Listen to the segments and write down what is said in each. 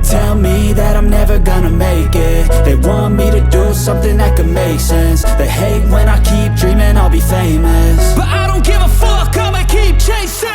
tell me that I'm never gonna make it. They want me to do something that could make sense. They hate when I keep dreaming I'll be famous, but I don't give a fuck, I'ma keep chasing.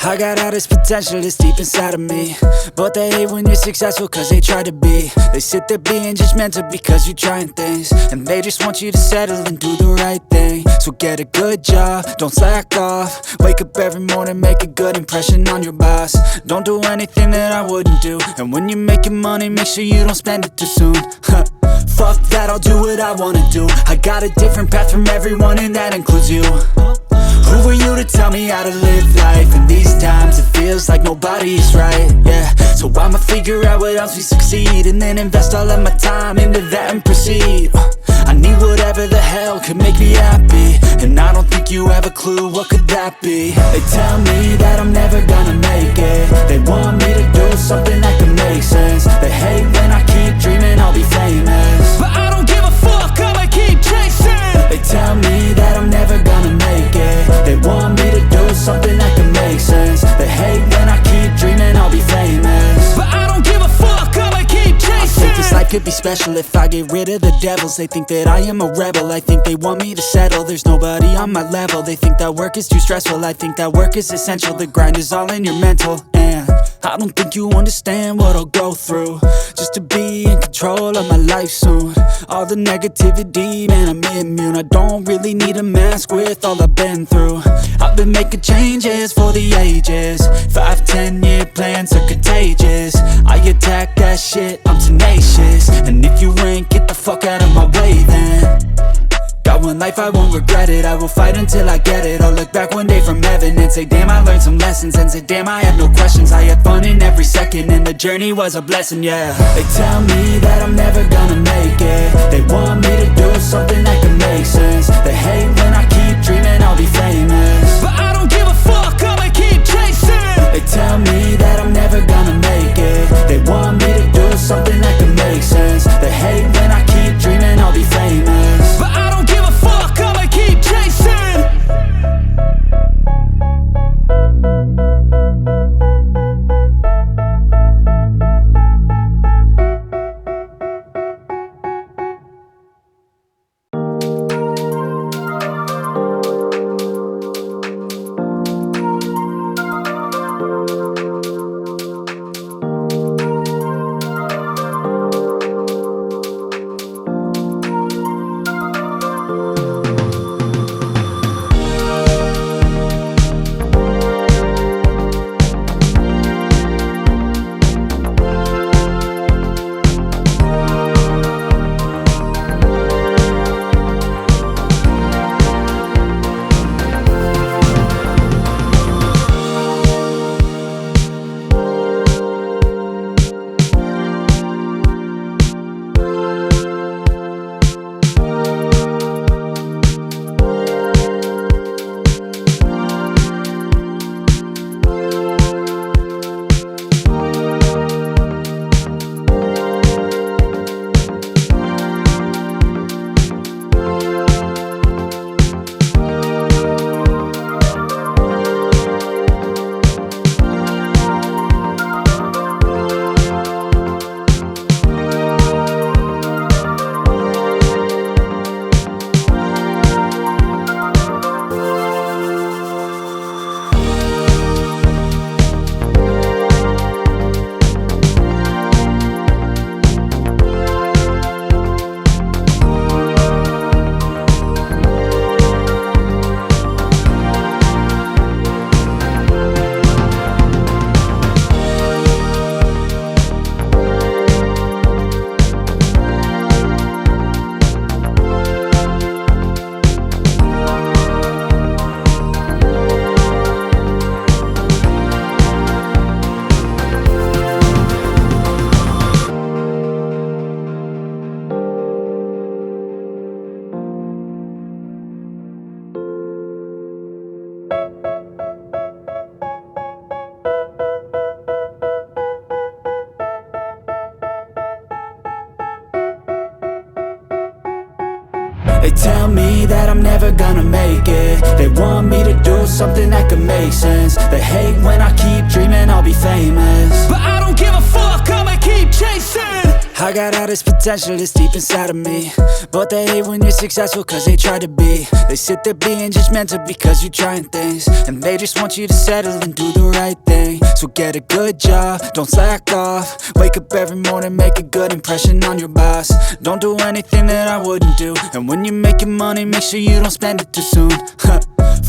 I got all this potential that's deep inside of me, but they hate when you're successful cause they try to be. They sit there being judgmental because you're trying things, and they just want you to settle and do the right thing. So get a good job, don't slack off. Wake up every morning, make a good impression on your boss. Don't do anything that I wouldn't do, and when you're making money, make sure you don't spend it too soon. Fuck that, I'll do what I wanna do. I got a different path from everyone, and that includes you. Who are you to tell me how to live life? In these times it feels like nobody's right, yeah. So I'ma figure out what else we succeed, and then invest all of my time into that and proceed. I need whatever the hell could make me happy, and I don't think you have a clue what could that be. They tell me that I'm never gonna make it. They want me to do something that could make sense. They hate when I keep dreaming I'll be famous, but I don't give a fuck, I'ma keep chasing. They tell me that I'm never gonna make it. They want me to do something that can make sense. They hate when I keep dreaming I'll be famous, but I don't give a fuck, I'ma keep chasing. I think this life could be special if I get rid of the devils. They think that I am a rebel, I think they want me to settle. There's nobody on my level. They think that work is too stressful, I think that work is essential. The grind is all in your mental, and I don't think you understand what I'll go through just to be in control of my life soon. All the negativity, man, I'm immune. I don't really need a mask with all I've been through. I've been making changes for the ages. 5-10 year plans are contagious. I attack that shit, I'm tenacious. And if you ain't, get the fuck out of my way then. Got one life, I won't regret it. I will fight until I get it. I'll look back one day from heaven and say, damn, I learned some lessons. And say, damn, I had no questions. I had fun in every second, and the journey was a blessing, yeah. They tell me that I'm never gonna make it. They want me to do something that can make sense. They hate when I keep dreaming I'll be famous, but I don't give a fuck, I'ma keep chasing. They tell me that I'm never gonna make it. They want me to do something that can make sense. They hate when I keep dreaming I'll be famous, but I don't give a fuck, I'ma keep chasing. They tell me that I'm never gonna make it. They want me to do something that could make sense. They hate when I keep dreaming I'll be famous, but I don't give a fuck, I'ma keep chasing. I got all this potential that's deep inside of me, but they hate when you're successful cause they try to be. They sit there being judgmental because you're trying things, and they just want you to settle and do the right thing. So get a good job, don't slack off. Wake up every morning, make a good impression on your boss. Don't do anything that I wouldn't do, and when you're making money, make sure you don't spend it too soon.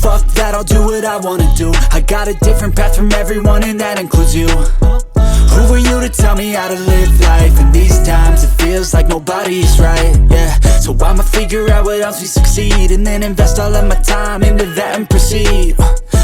Fuck that, I'll do what I wanna do. I got a different path from everyone and that includes you. Who are you to tell me how to live life? In these times it feels like nobody is right, yeah. So I'ma figure out what else we succeed, and then invest all of my time into that and proceed.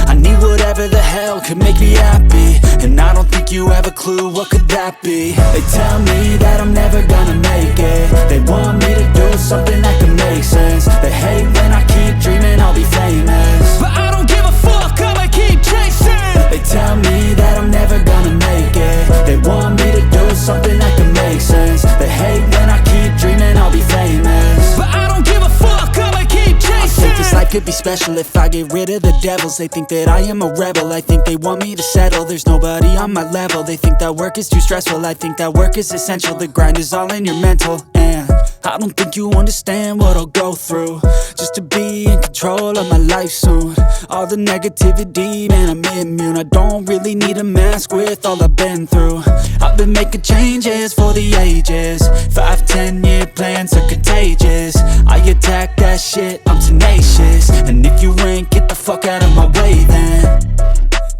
I need whatever the hell could make me happy, and I don't think you have a clue what could that be. They tell me that I'm never gonna make it. They want me to do something that can make sense. They hate when I keep dreaming I'll be famous, but I don't give a fuck, I'ma keep chasing. They tell me that I'm never gonna make it. They want me to do something that can make sense. They hate when I keep dreaming I'll be famous, but I don't give a fuck, I'ma keep chasing. I think this life could be special if I get rid of the devils. They think that I am a rebel, I think they want me to settle. There's nobody on my level. They think that work is too stressful, I think that work is essential. The grind is all in your mental, and I don't think you understand what I'll go through just to be in control of my life soon. All the negativity, man, I'm immune. I don't really need a mask with all I've been through. I've been making changes for the ages. 5-10 year plans are contagious. I attack that shit, I'm tenacious. And if you ain't, get the fuck out of my way then.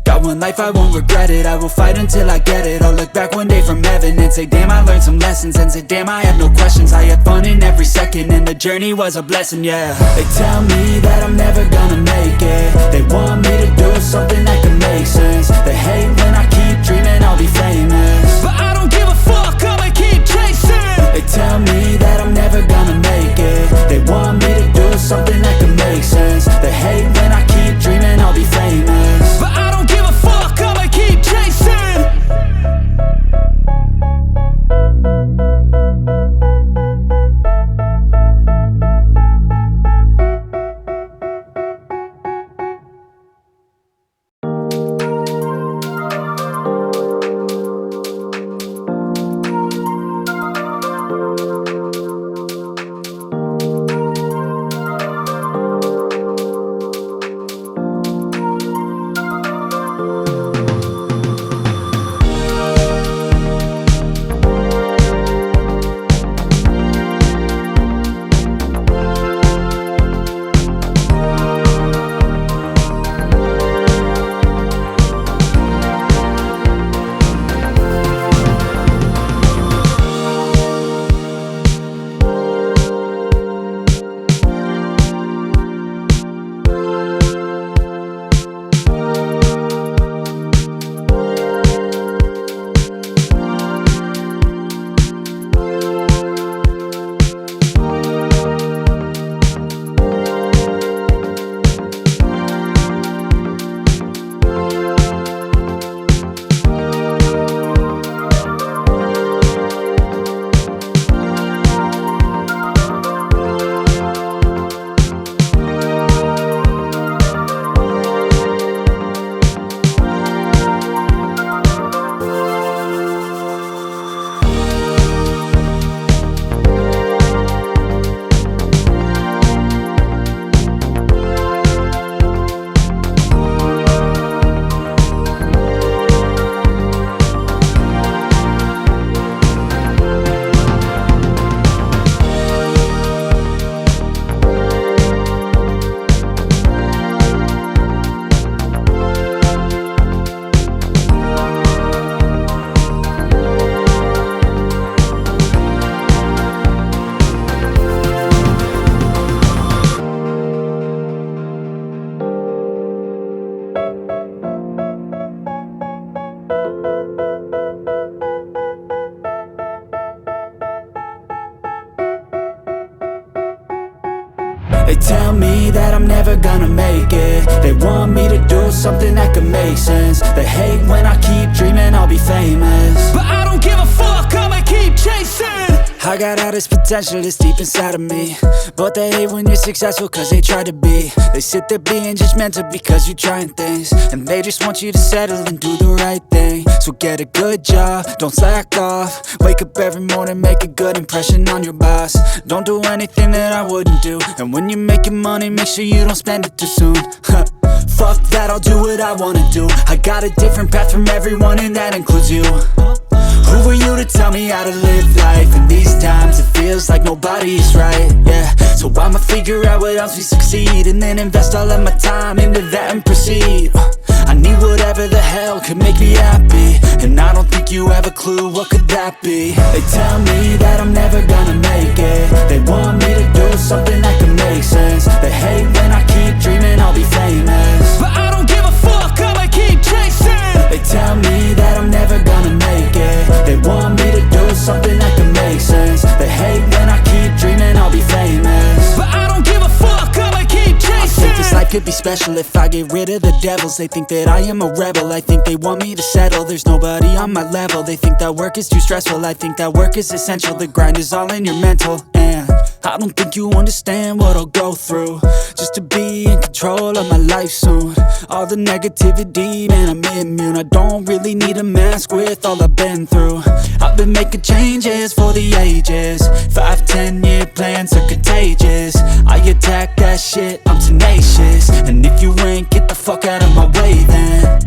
Got one life, I won't regret it. I will fight until I get it. I'll look back one day from heaven and say, damn, I learned some lessons. And say, damn, I have no questions. I had fun in every second, and the journey was a blessing, yeah. They tell me that I'm never gonna make it. They want me to do something that can make sense. They hate when I keep dreaming I'll be famous, but I don't give a fuck, I'ma keep chasing. They tell me that I'm never gonna make it. They want me to do something that can make sense. They hate when I keep dreaming I'll be famous, but I don't give a fuck, I'ma keep chasing. They tell me that I'm never gonna make it. They want me to do something that can make sense. They hate when I keep dreaming I'll be famous, but I don't give a fuck, I'ma keep chasing. I got all this potential that's deep inside of me, but they hate when you're successful cause they try to be. They sit there being judgmental because you're trying things, and they just want you to settle and do the right thing. So get a good job, don't slack off. Wake up every morning, make a good impression on your boss. Don't do anything that I wouldn't do, and when you're making money, make sure you don't spend it too soon. Fuck that, I'll do what I wanna do. I got a different path from everyone, and that includes you. Who are you to tell me how to live life? In these times it feels like nobody is right, yeah. So I'ma figure out what else we succeed, and then invest all of my time into that and proceed. I need whatever the hell could make me happy, and I don't think you have a clue what could that be. They tell me that I'm never gonna make it. They want me to do something that can make sense. They hate when I keep dreaming I'll be famous, but I don't give a fuck, I'ma keep chasing. They tell me that I'm never gonna make it. They want me to do something that can make sense. They hate when I keep dreaming I'll be famous, but I don't give a fuck, I'ma keep chasing. I think this life could be special if I get rid of the devils. They think that I am a rebel, I think they want me to settle. There's nobody on my level. They think that work is too stressful, I think that work is essential. The grind is all in your mental, and I don't think you understand what I'll go through just to be in control of my life soon. All the negativity, man, I'm immune. I don't really need a mask with all I've been through. I've been making changes for the ages. 5-10 year plans are contagious. I attack that shit, I'm tenacious. And if you ain't, get the fuck out of my way then.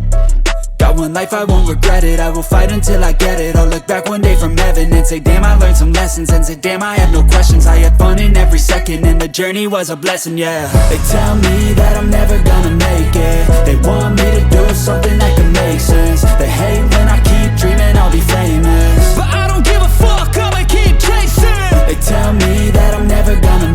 Got one life, I won't regret it. I will fight until I get it. I'll look back one day from heaven and say, damn, I learned some lessons. And say, damn, I have no questions. I had fun in every second, and the journey was a blessing, yeah. They tell me that I'm never gonna make it. They want me to do something that can make sense. They hate when I keep dreaming I'll be famous, but I don't give a fuck, I'ma keep chasing. They tell me that I'm never gonna